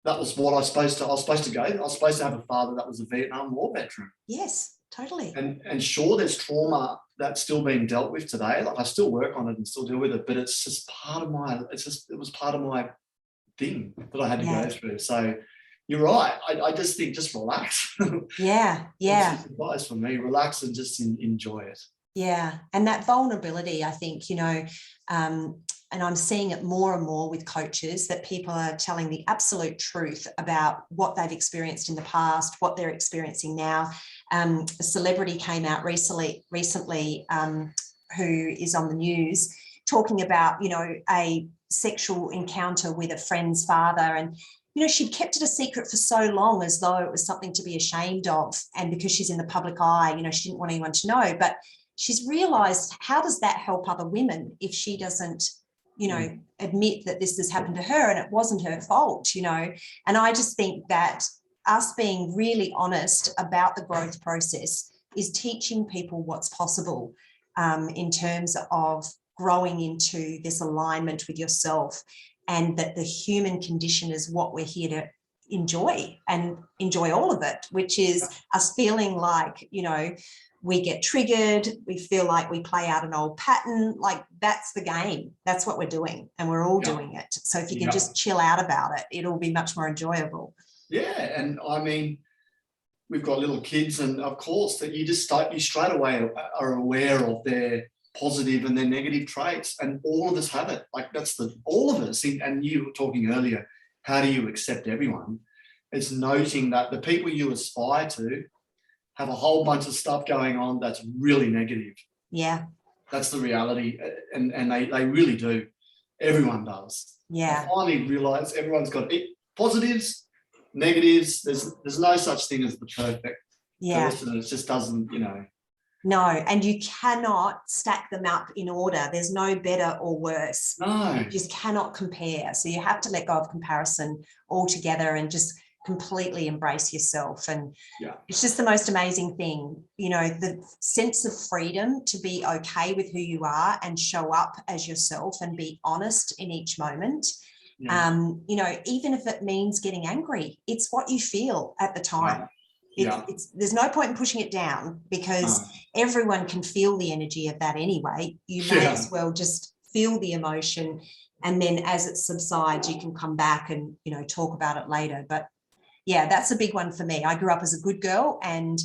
that was what I was supposed to go. I was supposed to have a father that was a Vietnam War veteran. Yes, totally. And sure, there's trauma that's still being dealt with today. Like, I still work on it and still deal with it, but it's just part of my. It was part of my thing that I had to go through. So you're right. I just think, just relax. Yeah. That's advice for me. Relax and just enjoy it. Yeah, and that vulnerability, I think, you know. And I'm seeing it more and more with coaches, that people are telling the absolute truth about what they've experienced in the past, what they're experiencing now. A celebrity came out recently who is on the news, talking about, you know, a sexual encounter with a friend's father. And, you know, she'd kept it a secret for so long, as though it was something to be ashamed of. And because she's in the public eye, you know, she didn't want anyone to know. But she's realised, how does that help other women if she doesn't, you know, admit that this has happened to her and it wasn't her fault, you know? And I just think that us being really honest about the growth process is teaching people what's possible in terms of growing into this alignment with yourself, and that the human condition is what we're here to enjoy and enjoy all of it, which is us feeling like, you know, we get triggered, we feel like we play out an old pattern. Like, that's the game. That's what we're doing, and we're all doing it. So if you can just chill out about it, it'll be much more enjoyable. Yeah, and I mean, we've got little kids, and of course that you straight away are aware of their positive and their negative traits, and all of us have it. Like, that's all of us. And you were talking earlier, how do you accept everyone? It's noting that the people you aspire to have a whole bunch of stuff going on that's really negative. Yeah. That's the reality. And they really do. Everyone does. Yeah. I finally realized everyone's got positives, negatives. There's no such thing as the perfect person. It just doesn't, you know. No, and you cannot stack them up in order. There's no better or worse. No. You just cannot compare. So you have to let go of comparison altogether and just completely embrace yourself. And it's just the most amazing thing, you know, the sense of freedom to be okay with who you are and show up as yourself and be honest in each moment. You know, even if it means getting angry, it's what you feel at the time. There's no point in pushing it down, because everyone can feel the energy of that anyway. You may as well just feel the emotion, and then as it subsides, you can come back and, you know, talk about it later. But yeah, that's a big one for me. I grew up as a good girl and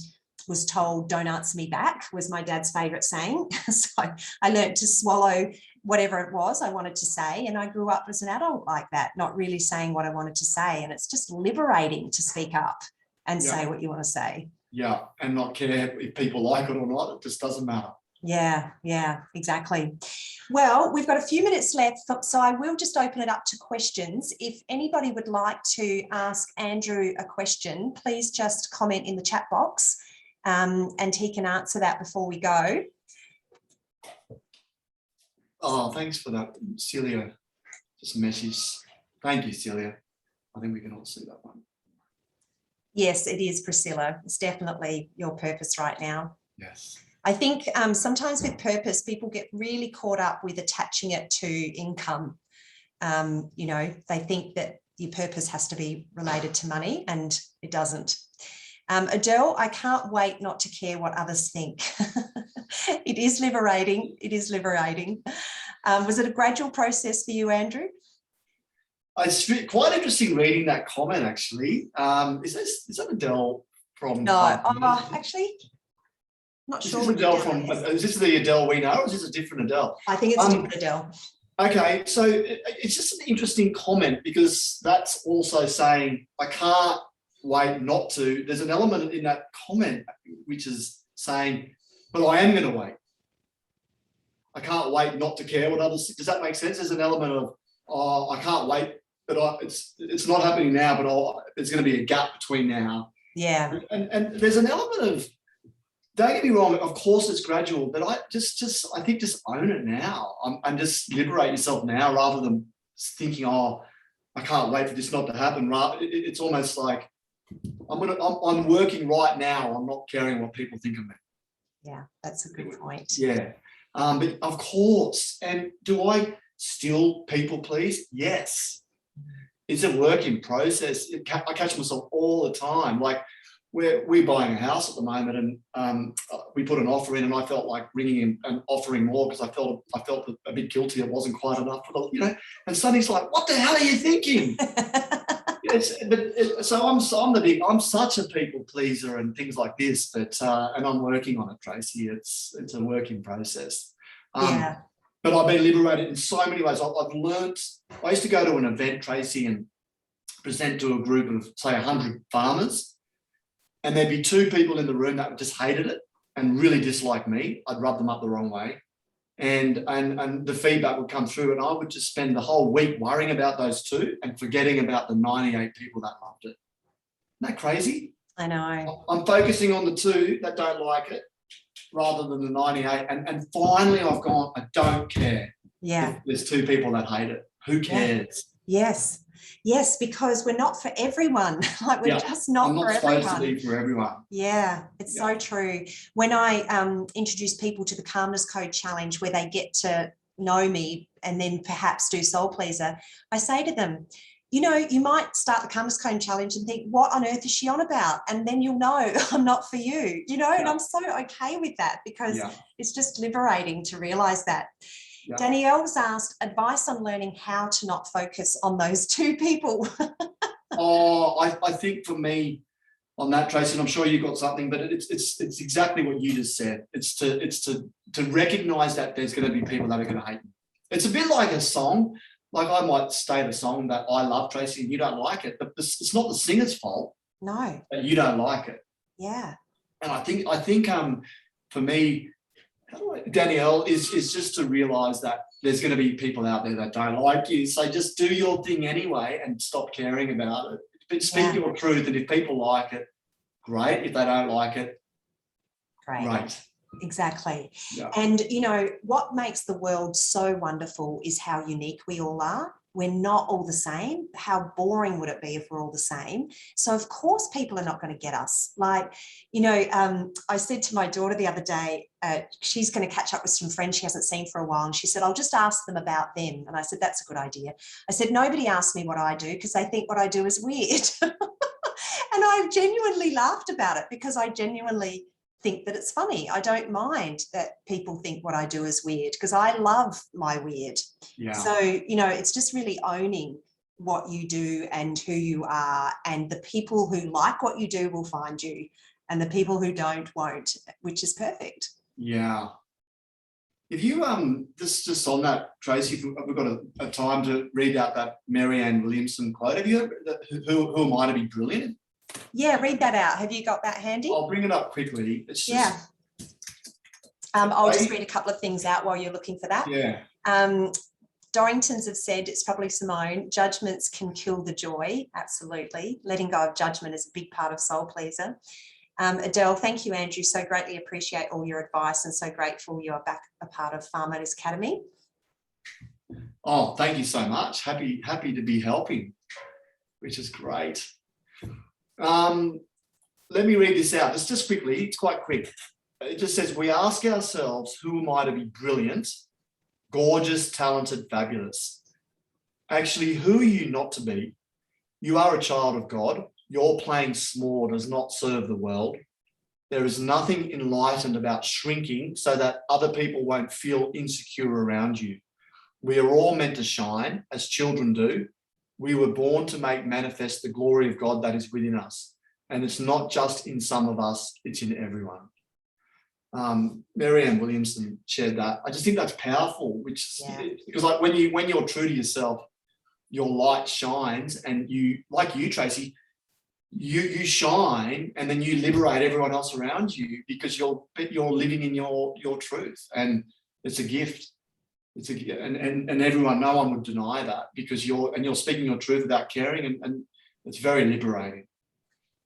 was told, don't answer me back, was my dad's favourite saying. So I learned to swallow whatever it was I wanted to say. And I grew up as an adult like that, not really saying what I wanted to say. And it's just liberating to speak up and say what you want to say. Yeah, and not care if people like it or not. It just doesn't matter. Yeah, exactly. Well, we've got a few minutes left, so I will just open it up to questions. If anybody would like to ask Andrew a question, please just comment in the chat box, and he can answer that before we go. Oh, thanks for that, Celia. Just a message. Thank you, Celia. I think we can all see that one. Yes, it is, Priscilla. It's definitely your purpose right now. Yes. I think sometimes with purpose, people get really caught up with attaching it to income. You know, they think that your purpose has to be related to money, and it doesn't. Adele, I can't wait not to care what others think. It is liberating. It is liberating. Was it a gradual process for you, Andrew? It's quite interesting reading that comment, actually. Is that Adele from? No, actually, not sure. Is this the Adele we know, or is this a different Adele? I think it's a different Adele. Okay, so it's just an interesting comment, because that's also saying, I can't wait not to. There's an element in that comment which is saying, but I am going to wait. I can't wait not to care what others think. Does that make sense? There's an element of, I can't wait, but it's not happening now, but there's going to be a gap between now. Yeah. And there's an element of, don't get me wrong, of course it's gradual, but I think just own it now. And just liberate yourself now, rather than thinking, oh, I can't wait for this not to happen. It's almost like, I'm working right now. I'm not caring what people think of me. Yeah, that's a good point. Yeah. But of course, and do I still people please? Yes. It's a work in process. I catch myself all the time. Like, we're buying a house at the moment, and we put an offer in, and I felt like ringing in and offering more, because I felt a bit guilty. It wasn't quite enough, you know. And Sonny's like, "What the hell are you thinking?" So I'm such a people pleaser and things like this, but and I'm working on it, Tracy. It's a work in process. But I've been liberated in so many ways. I've learned. I used to go to an event, Tracy, and present to a group of, say, 100 farmers, and there'd be 2 people in the room that just hated it and really disliked me. I'd rub them up the wrong way, and the feedback would come through, and I would just spend the whole week worrying about those 2 and forgetting about the 98 people that loved it. Isn't that crazy? I know. I'm focusing on the 2 that don't like it, rather than the 98. And finally I've gone, I don't care. Yeah. If there's 2 people that hate it. Who cares? Yes, because we're not for everyone. Like, we're just not for everyone. I'm not supposed to be for everyone. Yeah, it's so true. When I introduce people to the Calmness Code Challenge, where they get to know me and then perhaps do Soul Pleaser, I say to them, you might start the Calmness Cone challenge and think, what on earth is she on about? And then you'll know I'm not for you, and I'm so okay with that, because it's just liberating to realize that. Yeah. Danielle's asked advice on learning how to not focus on those two people. I think for me on that, Tracy, and I'm sure you got something, but it's exactly what you just said. It's to recognize that there's going to be people that are going to hate me. It's a bit like a song. Like I might state a song that I love, Tracy, and you don't like it, but it's not the singer's fault. No. That you don't like it. Yeah. And I think for me, Danielle, is just to realise that there's going to be people out there that don't like you. So just do your thing anyway and stop caring about it. But speak your truth, and if people like it, great. If they don't like it, great. Exactly. Yeah. And, what makes the world so wonderful is how unique we all are. We're not all the same. How boring would it be if we're all the same? So, of course, people are not going to get us. Like, I said to my daughter the other day, she's going to catch up with some friends she hasn't seen for a while. And she said, I'll just ask them about them. And I said, that's a good idea. I said, nobody asks me what I do because they think what I do is weird. And I genuinely laughed about it because I genuinely think that it's funny. I don't mind that people think what I do is weird because I love my weird. Yeah. So, it's just really owning what you do and who you are, and the people who like what you do will find you and the people who don't won't, which is perfect. Yeah. If you just on that, Tracy, if we've got a time to read out that Marianne Williamson quote. Have you who am I to be brilliant? Yeah, read that out. Have you got that handy? I'll bring it up quickly. It's just, I'll just read a couple of things out while you're looking for that. Yeah. Dorringtons have said, it's probably Simone, judgments can kill the joy. Absolutely. Letting go of judgment is a big part of Soul Pleaser. Adele, thank you, Andrew. So greatly appreciate all your advice and so grateful you are back a part of Farm Owners Academy. Oh, thank you so much. Happy to be helping, which is great. Let me read this out. It's just quickly. It's quite quick. It just says, we ask ourselves, who am I to be brilliant, gorgeous, talented, fabulous? Actually, who are you not to be? You are a child of God. Your playing small does not serve the world. There is nothing enlightened about shrinking so that other people won't feel insecure around you. We are all meant to shine as children do. We were born to make manifest the glory of God that is within us. And it's not just in some of us, it's in everyone. Marianne Williamson shared that. I just think that's powerful, because like when you're true to yourself, your light shines, and you, like you, Tracy, you shine, and then you liberate everyone else around you because you're living in your truth, and it's a gift. And everyone, no one would deny that, because you're speaking your truth without caring, and it's very liberating.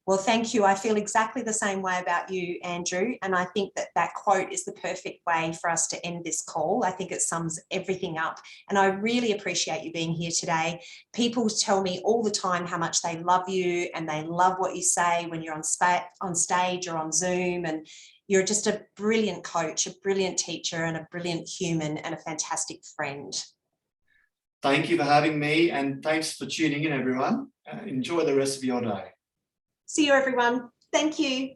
Well, thank you. I feel exactly the same way about you, Andrew. And I think that quote is the perfect way for us to end this call. I think it sums everything up. And I really appreciate you being here today. People tell me all the time how much they love you and they love what you say when you're on stage or on Zoom. And you're just a brilliant coach, a brilliant teacher, and a brilliant human, and a fantastic friend. Thank you for having me, and thanks for tuning in, everyone. Enjoy the rest of your day. See you, everyone. Thank you.